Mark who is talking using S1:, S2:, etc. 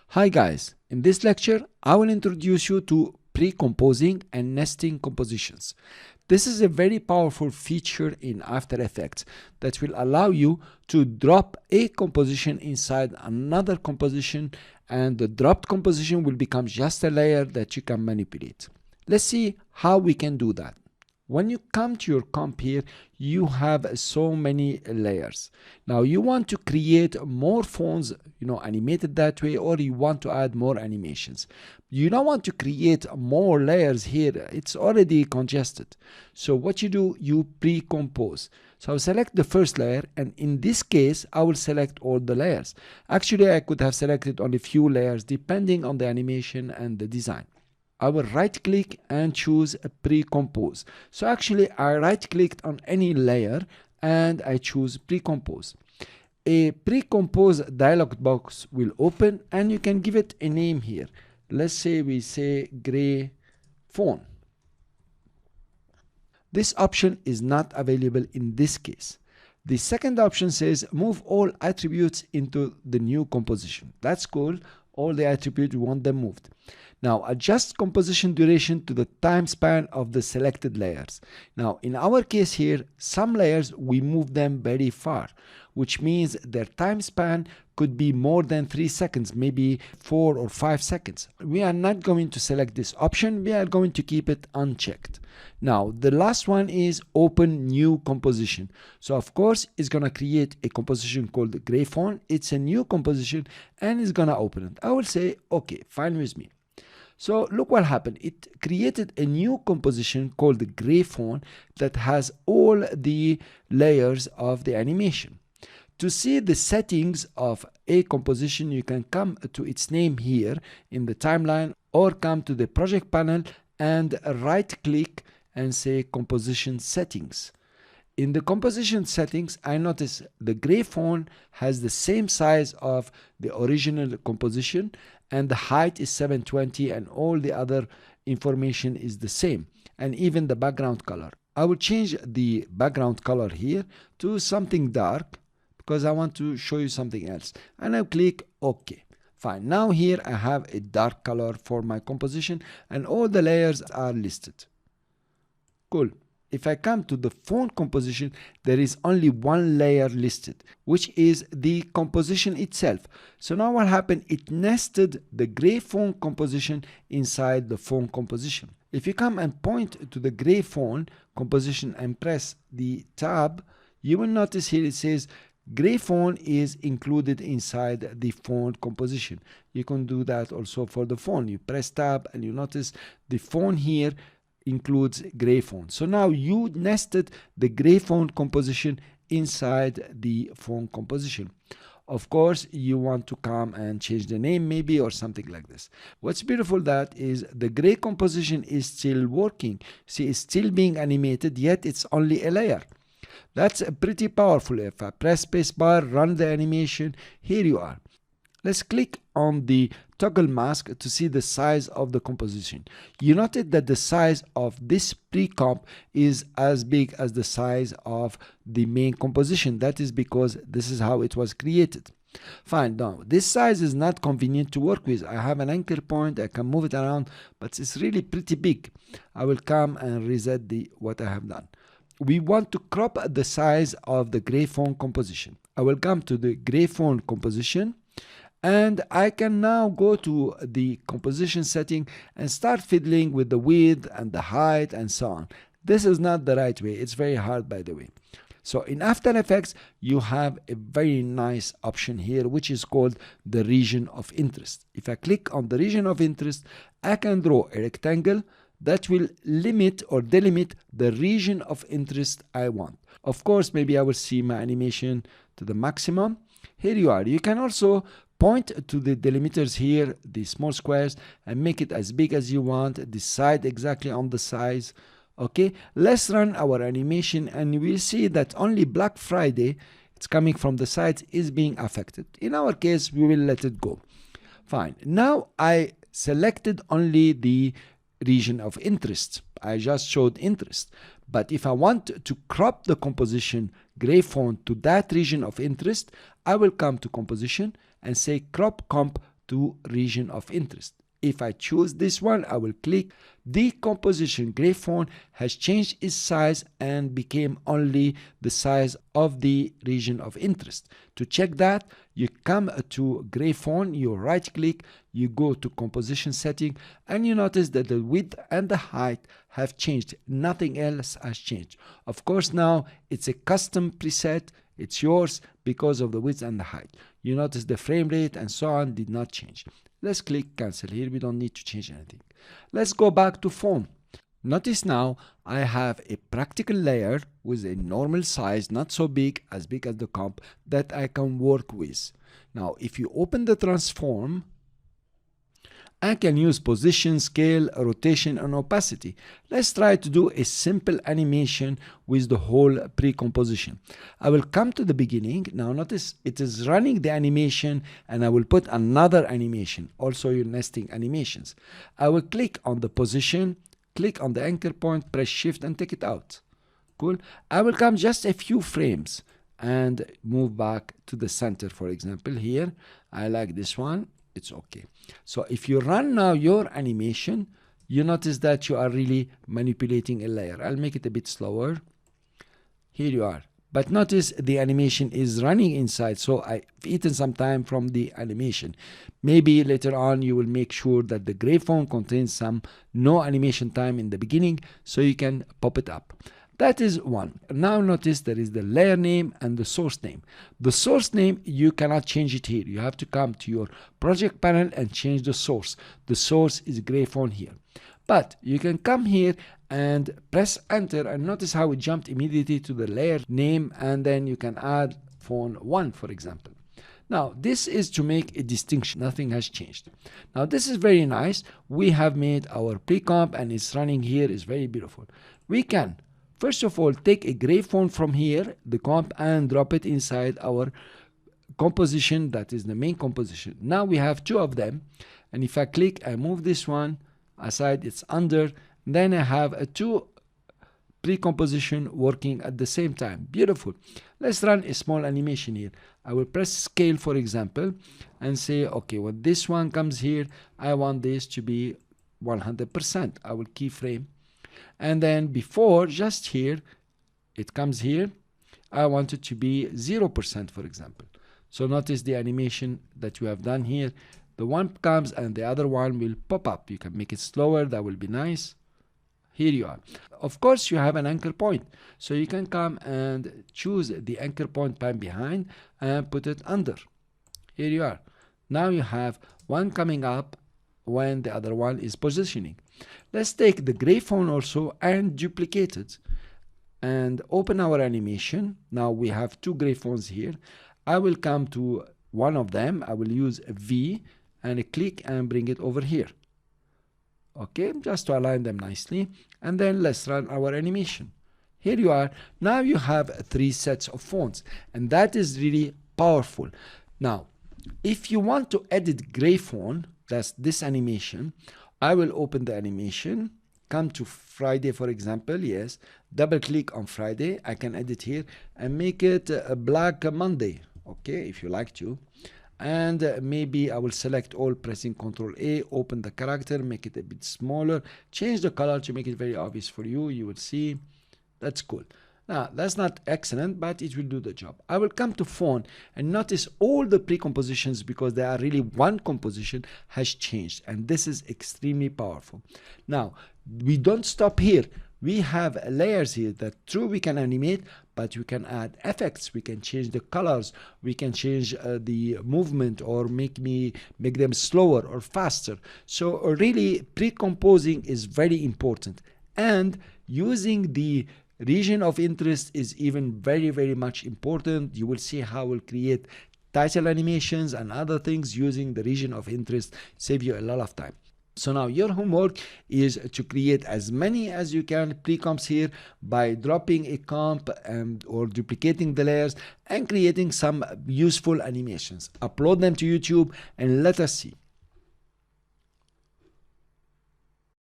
S1: Hi guys, in this lecture I will introduce you to pre-composing and nesting compositions. This is a very powerful feature in After Effects that will allow you to drop a composition inside another composition, and the dropped composition will become just a layer that you can manipulate. Let's see how we can do that. When you come to your comp here, you have so many layers. Now you want to create more fonts, animated that way, or you want to add more animations. You don't want to create more layers here. It's already congested. So what you do, you pre-compose. So I'll select the first layer, and in this case, I will select all the layers. Actually, I could have selected only few layers depending on the animation and the design. I will right click and choose a pre-compose. So actually I right clicked on any layer and I choose pre-compose. A pre-compose dialog box will open and you can give it a name here. Let's say we say gray phone. This option is not available in this case. The second option says move all attributes into the new composition. That's cool. All the attributes, we want them moved. Now adjust composition duration to the time span of the selected layers. Now in our case here, some layers we move them very far, which means their time span could be more than 3 seconds, maybe 4 or 5 seconds. We are not going to select this option. We are going to keep it unchecked. Now the last one is open new composition. So of course it's going to create a composition called gray font. It's a new composition and it's going to open it. I will say okay, fine with me. So look what happened. It created a new composition called the gray font that has all the layers of the animation. To see the settings of a composition, you can come to its name here in the timeline or come to the project panel and right click and say composition settings. In the composition settings, I notice the gray font has the same size of the original composition and the height is 720 and all the other information is the same, and even the background color. I will change the background color here to something dark because I want to show you something else, and I'll click OK. Fine. Now here I have a dark color for my composition and all the layers are listed. Cool. If I come to the font composition, there is only one layer listed, which is the composition itself. So now what happened? It nested the gray font composition inside the font composition. If you come and point to the gray font composition and press the tab, you will notice here it says gray font is included inside the font composition. You can do that also for the font. You press tab and you notice the font here includes gray font. So now you nested the gray font composition inside the font composition. Of course, you want to come and change the name maybe or something like this. What's beautiful that is the gray composition is still working. See, it's still being animated, yet it's only a layer. That's pretty powerful. If I press spacebar, run the animation, here you are. Let's click on the toggle mask to see the size of the composition. You noted that the size of this pre-comp is as big as the size of the main composition. That is because this is how it was created. Fine. Now this size is not convenient to work with. I have an anchor point, I can move it around, but it's really pretty big. I will come and reset what I have done. We want to crop the size of the gray font composition. I will come to the gray font composition, and I can now go to the composition setting and start fiddling with the width and the height and so on. This is not the right way. It's very hard, by the way. So in After Effects, you have a very nice option here, which is called the region of interest. If I click on the region of interest, I can draw a rectangle that will limit or delimit the region of interest I want. Of course, maybe I will see my animation to the maximum. Here you are. You can also point to the delimiters here, the small squares, and make it as big as you want. Decide exactly on the size. Okay, let's run our animation and we'll see that only Black Friday, it's coming from the sides, is being affected. In our case, we will let it go. Fine. Now I selected only the region of interest. I just showed interest. But if I want to crop the composition gray font to that region of interest, I will come to composition and say crop comp to region of interest. If I choose this one, I will click. The composition gray font has changed its size and became only the size of the region of interest. To check that, you come to gray font, you right click, you go to composition setting, and you notice that the width and the height have changed. Nothing else has changed. Of course, now it's a custom preset. It's yours because of the width and the height. You notice the frame rate and so on did not change. Let's click cancel here. We don't need to change anything. Let's go back to font. Notice now I have a practical layer with a normal size, not so big as the comp, that I can work with. Now if you open the transform, I can use position, scale, rotation, and opacity. Let's try to do a simple animation with the whole pre-composition. I will come to the beginning. Now notice it is running the animation, and I will put another animation, also your nesting animations. I will click on the position, click on the anchor point, press shift and take it out. Cool. I will come just a few frames and move back to the center. For example, here, I like this one. It's okay. So if you run now your animation, you notice that you are really manipulating a layer. I'll make it a bit slower. Here you are. But notice the animation is running inside, so I've eaten some time from the animation. Maybe later on you will make sure that the gray font contains some no animation time in the beginning, so you can pop it up. That is one. Now notice there is the layer name and the source name. The source name, you cannot change it here. You have to come to your project panel and change the source. The source is gray font here. But you can come here and press enter, and notice how it jumped immediately to the layer name, and then you can add font 1, for example. Now this is to make a distinction. Nothing has changed. Now this is very nice. We have made our pre-comp and it's running here. It's very beautiful. We can first of all take a gray font from here, the comp, and drop it inside our composition. That is the main composition. Now we have two of them, and if I click, I move this one aside, it's under, then I have two pre-composition working at the same time. Beautiful. Let's run a small animation here. I will press scale, for example, and say, okay, when this one comes here, I want this to be 100%. I will keyframe. And then before, just here, it comes here, I want it to be 0%, for example. So notice the animation that you have done here. The one comes and the other one will pop up. You can make it slower. That will be nice. Here you are. Of course, you have an anchor point. So you can come and choose the anchor point behind and put it under. Here you are. Now you have one coming up when the other one is positioning. Let's take the gray font also and duplicate it and open our animation. Now we have two gray fonts here. I will come to one of them. I will use a V and click and bring it over here. Okay, just to align them nicely. And then let's run our animation. Here you are. Now you have three sets of fonts, and that is really powerful. Now, if you want to edit gray font, that's this animation, I will open the animation, come to Friday, for example, yes, double click on Friday, I can edit here and make it a Black Monday, okay, if you like to. And maybe I will select all, pressing Ctrl A, open the character, make it a bit smaller, change the color to make it very obvious for you. You will see, that's cool. Now, that's not excellent, but it will do the job. I will come to font and notice all the pre-compositions, because they are really one composition, has changed. And this is extremely powerful. Now, we don't stop here. We have layers here that true we can animate, but we can add effects. We can change the colors. We can change the movement, or make them slower or faster. So really, pre-composing is very important. And using the region of interest is even very, very much important. You will see how we'll create title animations and other things using the region of interest. Save you a lot of time. So now your homework is to create as many as you can pre-comps here by dropping a comp or duplicating the layers and creating some useful animations. Upload them to YouTube and let us see.